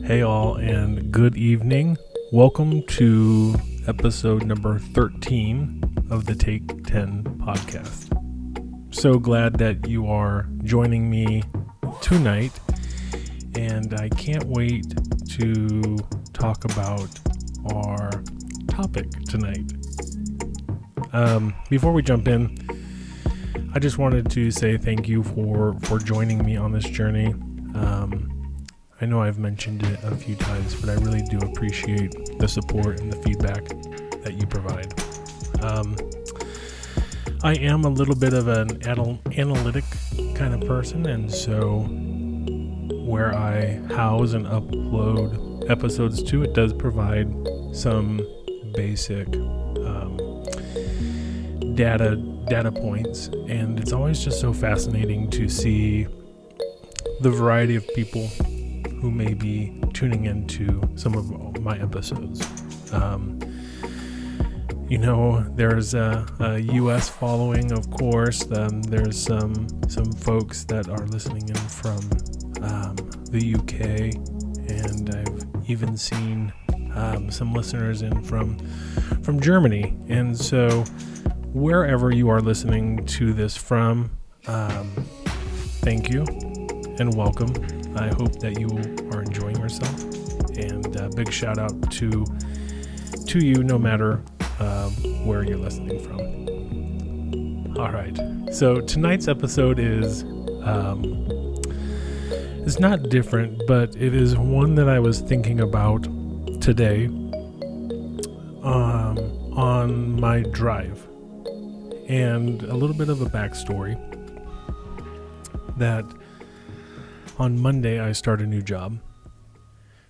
Hey all, and good evening. Welcome to episode number 13 of the Take 10 podcast. So glad that you are joining me tonight, and I can't wait to talk about our topic tonight. Before we jump in, I just wanted to say thank you for joining me on this journey. I know I've mentioned it a few times, but I really do appreciate the support and the feedback that you provide. I am a little bit of an analytic kind of person, and so where I house and upload episodes to, it does provide some basic data points, and it's always just so fascinating to see the variety of people who may be tuning into some of my episodes. There's a U.S. following, of course. There's some folks that are listening in from the U.K., and I've even seen some listeners in from Germany. And so wherever you are listening to this from, thank you and welcome. I hope that you are enjoying yourself, and a big shout out to you, no matter where you're listening from. All right, so tonight's episode is it's not different, but it is one that I was thinking about today on my drive, and a little bit of a backstory that on Monday, I start a new job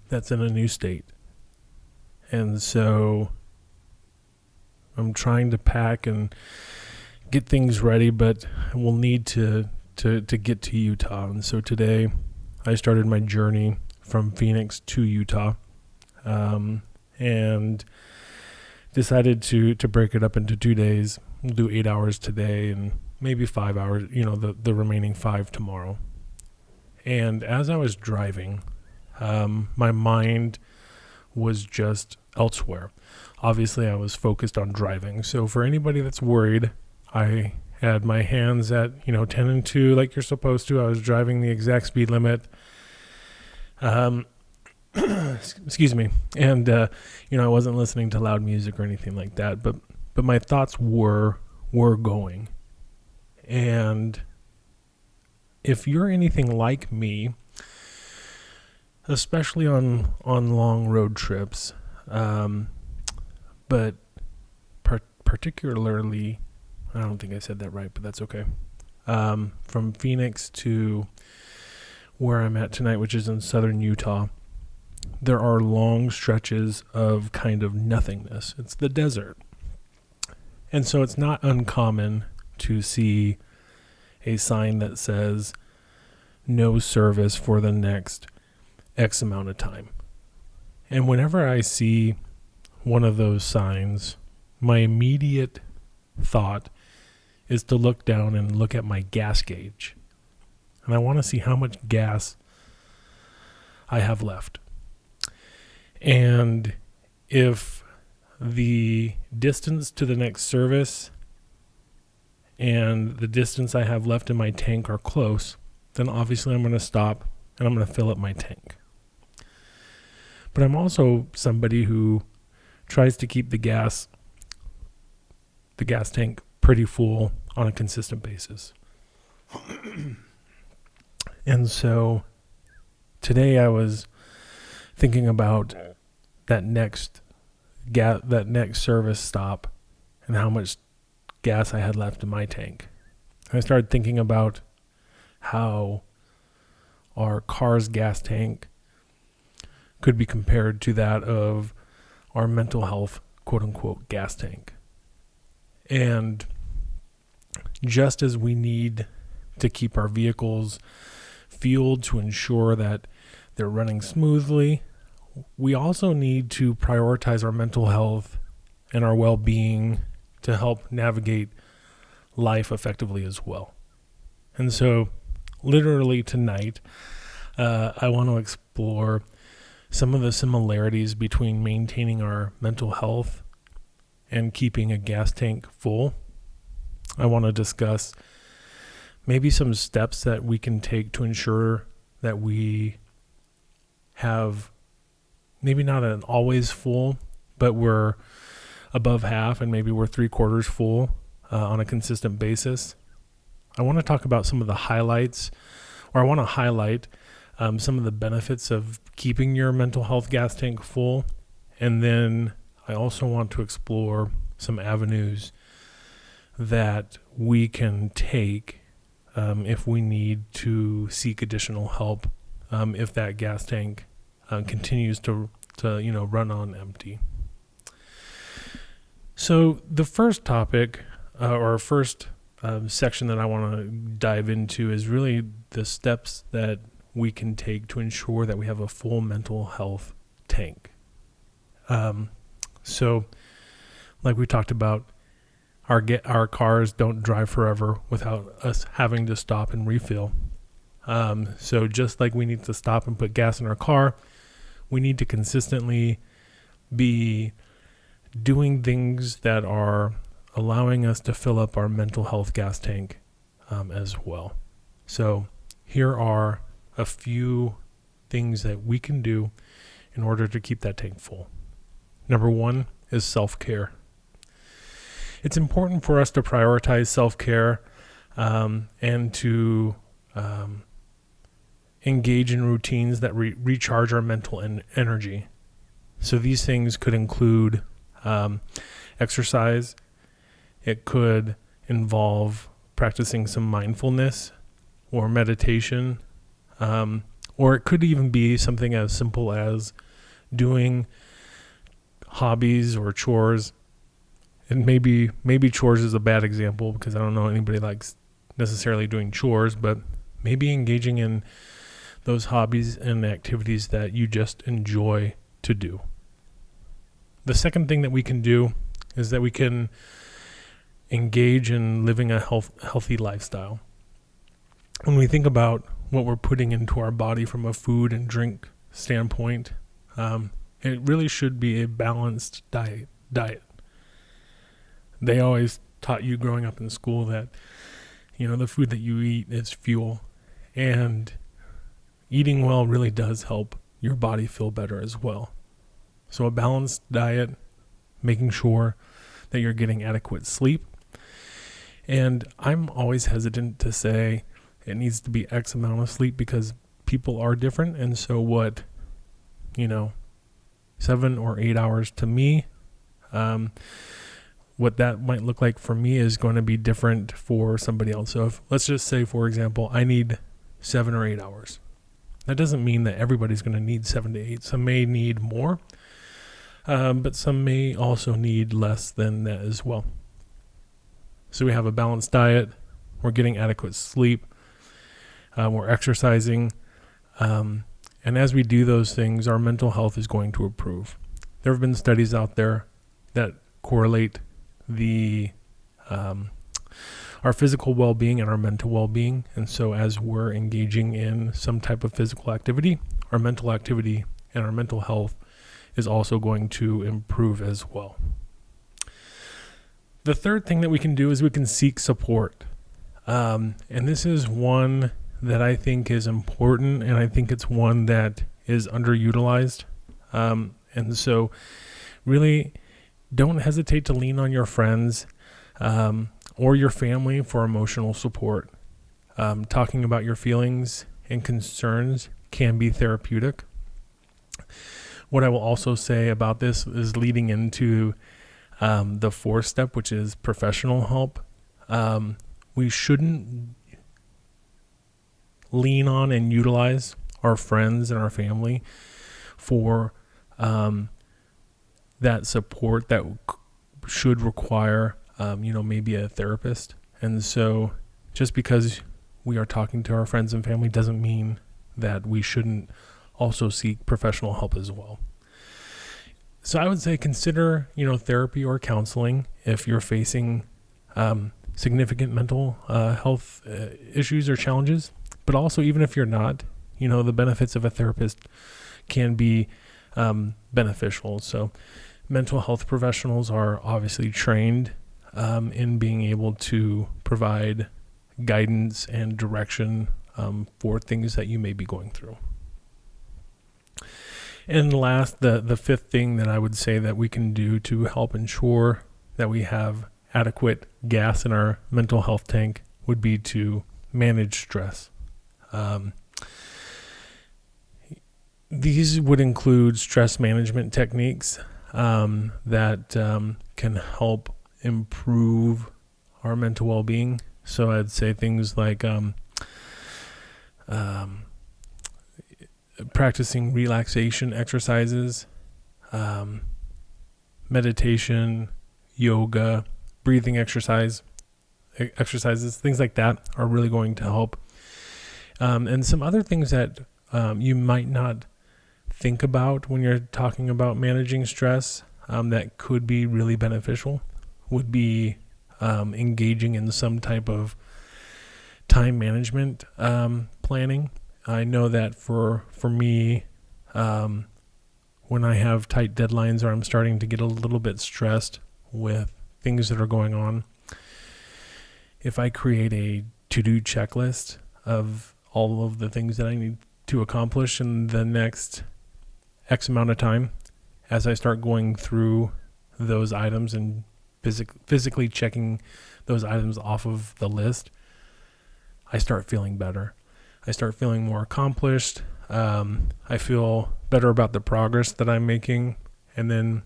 that's in a new state. And so I'm trying to pack and get things ready, but we'll need to get to Utah. And so today I started my journey from Phoenix to Utah, and decided to break it up into 2 days. We'll do 8 hours today and maybe 5 hours, the remaining 5 tomorrow. And as I was driving, my mind was just elsewhere. Obviously, I was focused on driving. So for anybody that's worried, I had my hands at, 10 and 2 like you're supposed to. I was driving the exact speed limit. Excuse me. And, I wasn't listening to loud music or anything like that. But my thoughts were going. And if you're anything like me, especially on long road trips, but particularly, I don't think I said that right, but that's okay. From Phoenix to where I'm at tonight, which is in southern Utah, there are long stretches of kind of nothingness. It's the desert. And so it's not uncommon to see a sign that says no service for the next X amount of time. And whenever I see one of those signs, my immediate thought is to look down and look at my gas gauge. And I want to see how much gas I have left. And if the distance to the next service and the distance I have left in my tank are close, then obviously I'm going to stop and I'm going to fill up my tank. But I'm also somebody who tries to keep the gas tank pretty full on a consistent basis. And so today I was thinking about that next service stop and how much gas I had left in my tank. I started thinking about how our car's gas tank could be compared to that of our mental health, quote unquote, gas tank. And just as we need to keep our vehicles fueled to ensure that they're running smoothly, we also need to prioritize our mental health and our well-being to help navigate life effectively as well. And so literally tonight, I want to explore some of the similarities between maintaining our mental health and keeping a gas tank full. I want to discuss maybe some steps that we can take to ensure that we have maybe not an always full, but we're above half and maybe we're 3/4 full on a consistent basis. I want to talk about some of the highlights, or I want to highlight some of the benefits of keeping your mental health gas tank full. And then I also want to explore some avenues that we can take if we need to seek additional help if that gas tank continues to run on empty. So the first topic or first section that I want to dive into is really the steps that we can take to ensure that we have a full mental health tank. So like we talked about, our cars don't drive forever without us having to stop and refill. So just like we need to stop and put gas in our car, we need to consistently be doing things that are allowing us to fill up our mental health gas tank as well. So here are a few things that we can do in order to keep that tank full. Number one is self-care. It's important for us to prioritize self-care and to engage in routines that recharge our mental energy. So these things could include exercise. It could involve practicing some mindfulness or meditation, or it could even be something as simple as doing hobbies or chores. And maybe chores is a bad example because I don't know anybody likes necessarily doing chores, but maybe engaging in those hobbies and activities that you just enjoy to do. The second thing that we can do is that we can engage in living a healthy lifestyle. When we think about what we're putting into our body from a food and drink standpoint, it really should be a balanced diet. They always taught you growing up in school that, the food that you eat is fuel, and eating well really does help your body feel better as well. So a balanced diet, making sure that you're getting adequate sleep. And I'm always hesitant to say it needs to be X amount of sleep because people are different. And so 7 or 8 hours to me, what that might look like for me is going to be different for somebody else. So let's just say, for example, I need 7 or 8 hours. That doesn't mean that everybody's going to need 7 to 8. Some may need more, but some may also need less than that as well. So we have a balanced diet. We're getting adequate sleep. We're exercising. And as we do those things, our mental health is going to improve. There have been studies out there that correlate our physical well-being and our mental well-being. And so as we're engaging in some type of physical activity, our mental activity and our mental health is also going to improve as well. The third thing that we can do is we can seek support. And this is one that I think is important, and I think it's one that is underutilized. And so really don't hesitate to lean on your friends or your family for emotional support. Talking about your feelings and concerns can be therapeutic. What I will also say about this is leading into the fourth step, which is professional help. We shouldn't lean on and utilize our friends and our family for that support that should require, maybe a therapist. And so just because we are talking to our friends and family doesn't mean that we shouldn't also seek professional help as well. So I would say consider, therapy or counseling if you're facing significant mental health issues or challenges. But also, even if you're not, the benefits of a therapist can be beneficial. So mental health professionals are obviously trained in being able to provide guidance and direction for things that you may be going through. And last, the fifth thing that I would say that we can do to help ensure that we have adequate gas in our mental health tank would be to manage stress. These would include stress management techniques that can help improve our mental well-being. So I'd say things like practicing relaxation exercises, meditation, yoga, breathing exercises, things like that are really going to help. And some other things that you might not think about when you're talking about managing stress that could be really beneficial would be engaging in some type of time management planning. I know that for me, when I have tight deadlines or I'm starting to get a little bit stressed with things that are going on, if I create a to-do checklist of all of the things that I need to accomplish in the next X amount of time, as I start going through those items and physically checking those items off of the list, I start feeling better. I start feeling more accomplished. I feel better about the progress that I'm making. And then,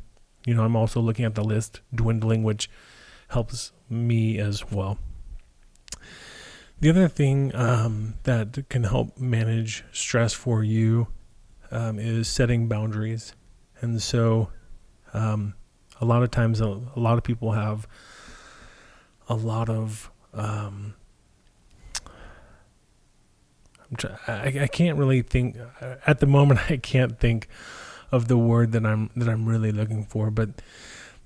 I'm also looking at the list dwindling, which helps me as well. The other thing that can help manage stress for you is setting boundaries. And so a lot of times, a lot of people have a lot of I can't really think at the moment. I can't think of the word that I'm really looking for, but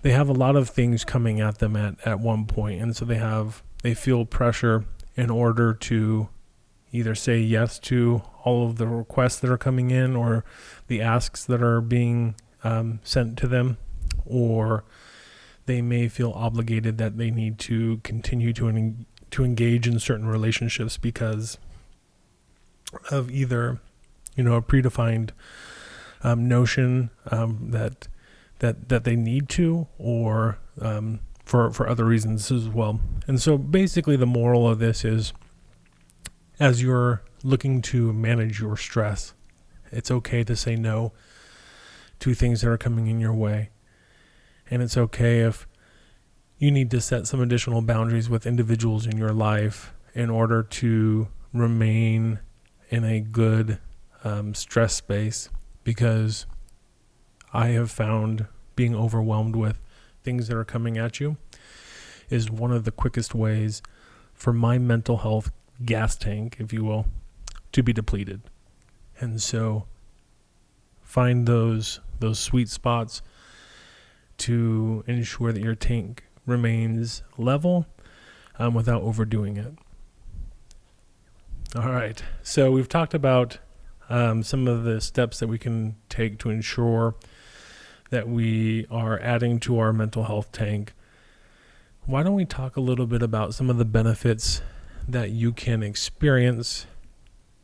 they have a lot of things coming at them at one point, and so they feel pressure in order to either say yes to all of the requests that are coming in or the asks that are being sent to them, or they may feel obligated that they need to continue to engage in certain relationships because of either, a predefined notion that they need to, or for other reasons as well. And so basically the moral of this is, as you're looking to manage your stress, it's okay to say no to things that are coming in your way. And it's okay if you need to set some additional boundaries with individuals in your life in order to remain in a good stress space, because I have found being overwhelmed with things that are coming at you is one of the quickest ways for my mental health gas tank, if you will, to be depleted. And so find those sweet spots to ensure that your tank remains level without overdoing it. All right, so we've talked about some of the steps that we can take to ensure that we are adding to our mental health tank. Why don't we talk a little bit about some of the benefits that you can experience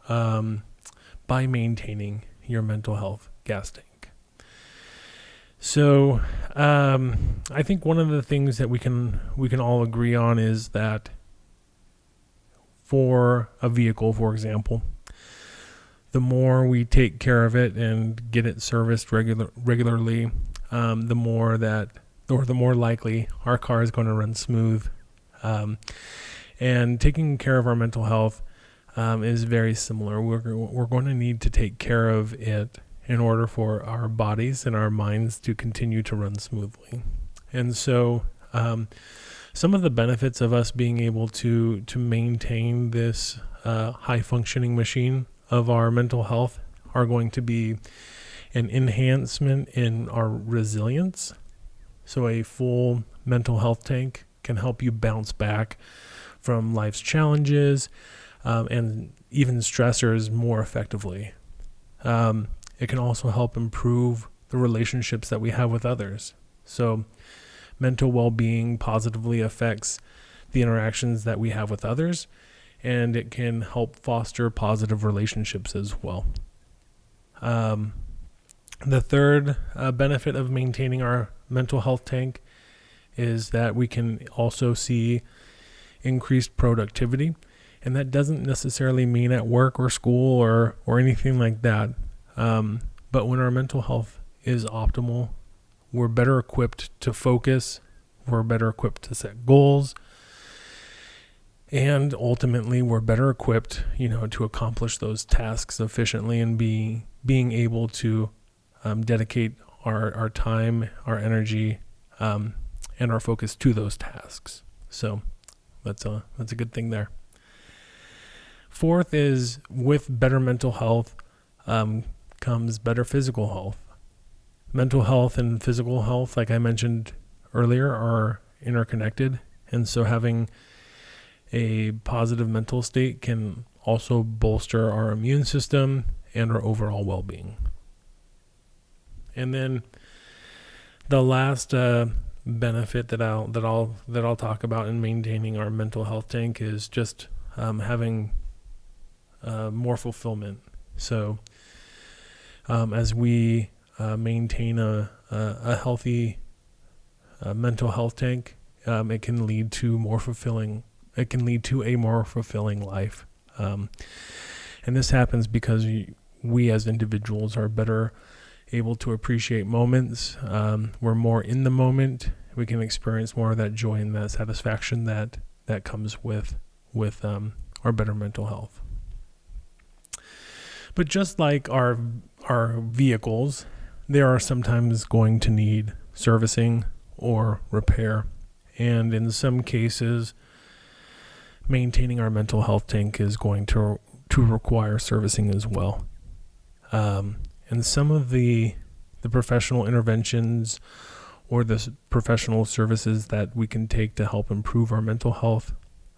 by maintaining your mental health gas tank? So I think one of the things that we can all agree on is that for a vehicle, for example, the more we take care of it and get it serviced regularly, the more likely our car is going to run smooth. And taking care of our mental health is very similar. We're going to need to take care of it in order for our bodies and our minds to continue to run smoothly. And so some of the benefits of us being able to maintain this high-functioning machine of our mental health are going to be an enhancement in our resilience. So a full mental health tank can help you bounce back from life's challenges and even stressors more effectively. it can also help improve the relationships that we have with others. So mental well-being positively affects the interactions that we have with others, and it can help foster positive relationships as well. The third benefit of maintaining our mental health tank is that we can also see increased productivity. And that doesn't necessarily mean at work or school or anything like that. But when our mental health is optimal, we're better equipped to focus, we're better equipped to set goals, and ultimately we're better equipped, to accomplish those tasks efficiently and being able to dedicate our time, our energy, and our focus to those tasks. So that's a good thing there. Fourth is, with better mental health comes better physical health. Mental health and physical health, like I mentioned earlier, are interconnected. And so having a positive mental state can also bolster our immune system and our overall well-being. And then the last benefit that I'll talk about in maintaining our mental health tank is just having more fulfillment. So as we maintain a healthy mental health tank, it can lead to a more fulfilling life. And this happens because we as individuals are better able to appreciate moments. We're more in the moment. We can experience more of that joy and that satisfaction that comes with our better mental health. But just like our vehicles, they are sometimes going to need servicing or repair. And in some cases, maintaining our mental health tank is going to require servicing as well. And some of the professional interventions or the professional services that we can take to help improve our mental health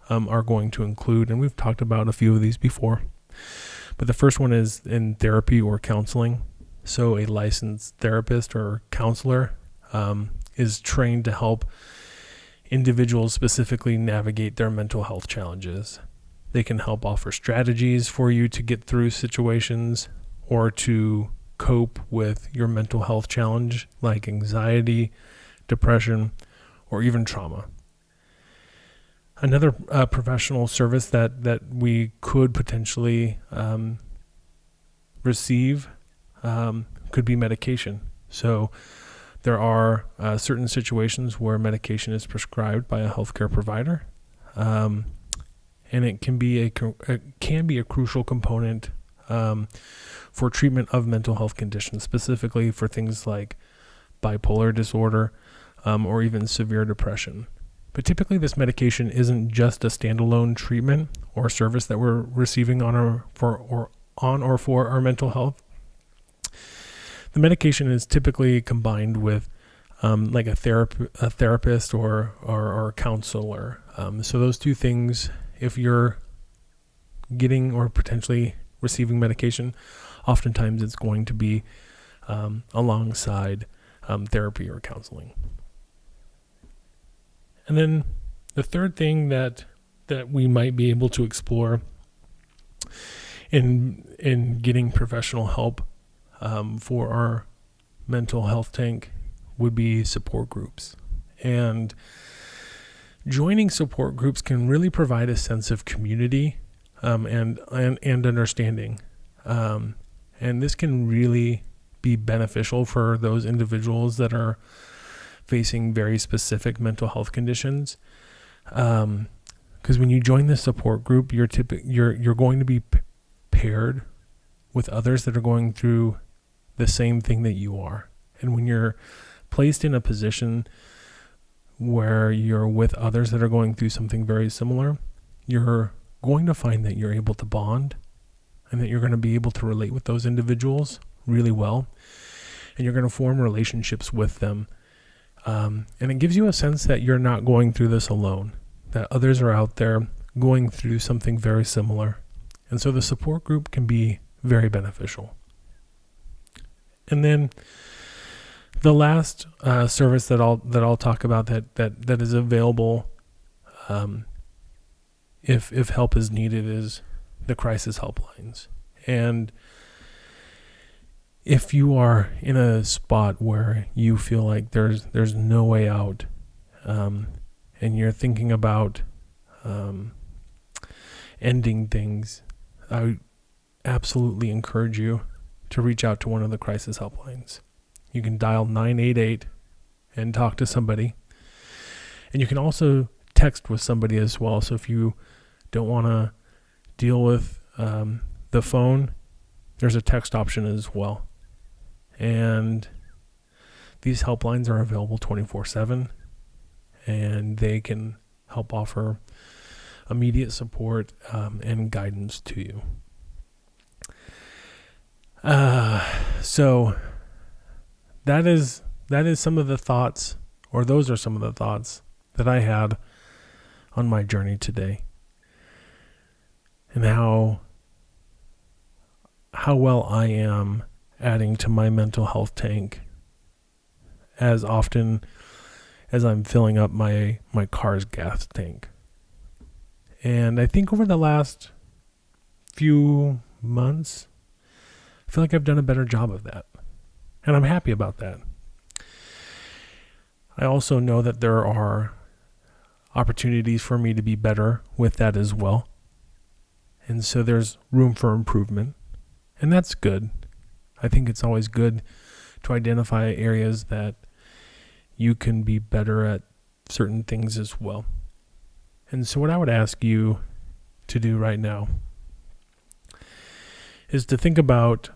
are going to include, and we've talked about a few of these before, but the first one is in therapy or counseling. So a licensed therapist or counselor is trained to help individuals specifically navigate their mental health challenges. They can help offer strategies for you to get through situations or to cope with your mental health challenge like anxiety, depression, or even trauma. Another professional service that we could potentially receive could be medication. So there are certain situations where medication is prescribed by a healthcare provider, and it can be a crucial component for treatment of mental health conditions, specifically for things like bipolar disorder or even severe depression. But typically this medication isn't just a standalone treatment or service that we're receiving on or for our mental health. The medication is typically combined with like a therapist or a counselor. So those two things, if you're getting or potentially receiving medication, oftentimes it's going to be alongside therapy or counseling. And then the third thing that we might be able to explore in getting professional help for our mental health tank would be support groups. And joining support groups can really provide a sense of community and understanding. And this can really be beneficial for those individuals that are facing very specific mental health conditions. Because when you join this support group, you're going to be paired with others that are going through the same thing that you are. And when you're placed in a position where you're with others that are going through something very similar, you're going to find that you're able to bond and that you're going to be able to relate with those individuals really well. And you're going to form relationships with them. And it gives you a sense that you're not going through this alone, that others are out there going through something very similar. And so the support group can be very beneficial. And then the last service that I'll talk about that is available if help is needed is the crisis helplines. And if you are in a spot where you feel like there's no way out, and you're thinking about ending things, I would absolutely encourage you to reach out to one of the crisis helplines. You can dial 988 and talk to somebody. And you can also text with somebody as well. So if you don't want to deal with the phone, there's a text option as well. And these helplines are available 24/7, and they can help offer immediate support and guidance to you. So that is some of the thoughts, or those are some of the thoughts that I had on my journey today, and how well I am adding to my mental health tank as often as I'm filling up my car's gas tank. And I think over the last few months, I feel like I've done a better job of that. And I'm happy about that. I also know that there are opportunities for me to be better with that as well. And so there's room for improvement. And that's good. I think it's always good to identify areas that you can be better at certain things as well. And so what I would ask you to do right now is to think about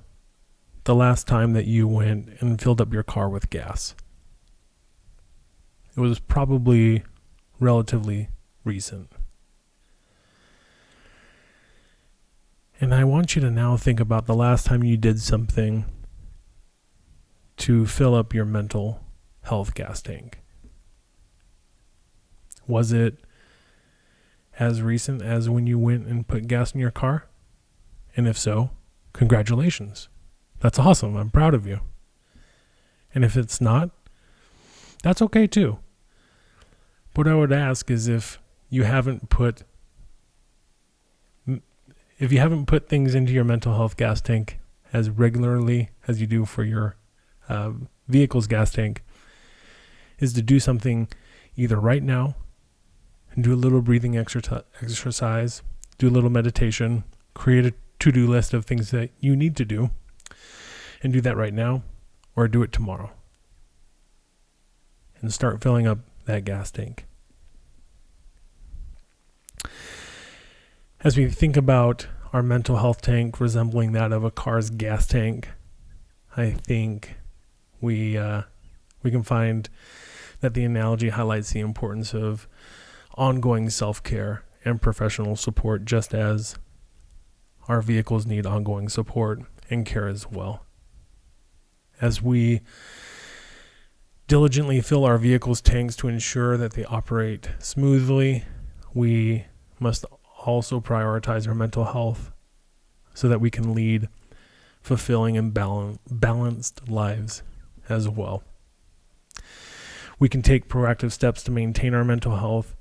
the last time that you went and filled up your car with gas. It was probably relatively recent. And I want you to now think about the last time you did something to fill up your mental health gas tank. Was it as recent as when you went and put gas in your car? And if so, congratulations. That's awesome. I'm proud of you. And if it's not, that's okay too. What I would ask is if you haven't put things into your mental health gas tank as regularly as you do for your vehicle's gas tank, is to do something either right now and do a little breathing exercise, do a little meditation, create a to-do list of things that you need to do, and do that right now, or do it tomorrow. And start filling up that gas tank. As we think about our mental health tank resembling that of a car's gas tank, I think we can find that the analogy highlights the importance of ongoing self-care and professional support, just as our vehicles need ongoing support and care as well. As we diligently fill our vehicles' tanks to ensure that they operate smoothly, we must also prioritize our mental health so that we can lead fulfilling and balanced lives as well. We can take proactive steps to maintain our mental health,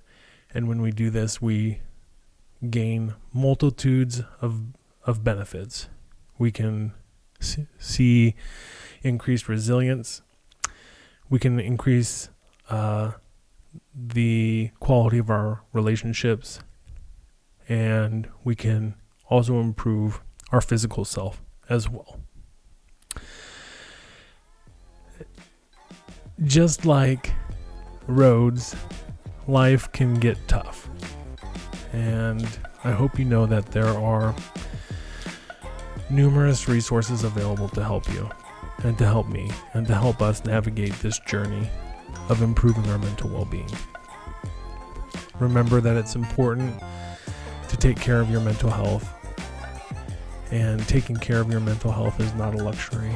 and when we do this, we gain multitudes of benefits. We can see increased resilience. We can increase the quality of our relationships, and we can also improve our physical self as well. Just like roads, life can get tough. And I hope you know that there are numerous resources available to help you and to help me and to help us navigate this journey of improving our mental well-being. Remember that it's important to take care of your mental health, and taking care of your mental health is not a luxury.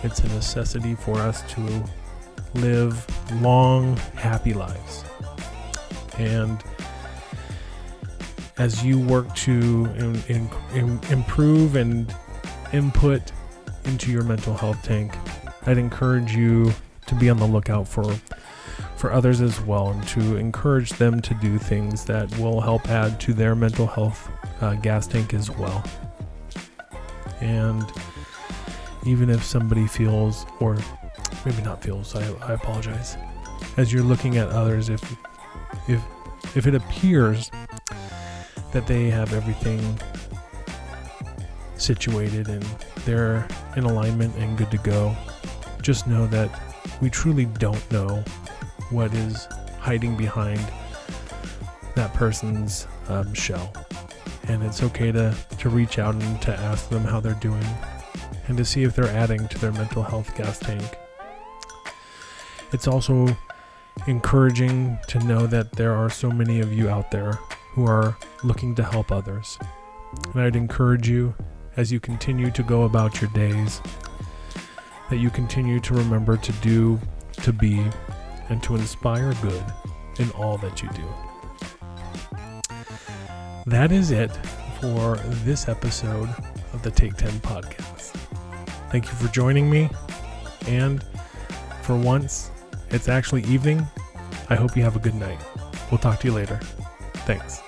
It's a necessity for us to live long, happy lives. And as you work to improve and input into your mental health tank, I'd encourage you to be on the lookout for others as well, and to encourage them to do things that will help add to their mental health gas tank as well. And even if somebody feels, or maybe not feels, I apologize, as you're looking at others, if it appears that they have everything situated and they're in alignment and good to go, just know that we truly don't know what is hiding behind that person's shell. And it's okay to reach out and to ask them how they're doing and to see if they're adding to their mental health gas tank. It's also encouraging to know that there are so many of you out there who are looking to help others. And I'd encourage you, as you continue to go about your days, that you continue to remember to do, to be, and to inspire good in all that you do. That is it for this episode of the Take 10 podcast. Thank you for joining me, and for once, it's actually evening. I hope you have a good night. We'll talk to you later. Thanks.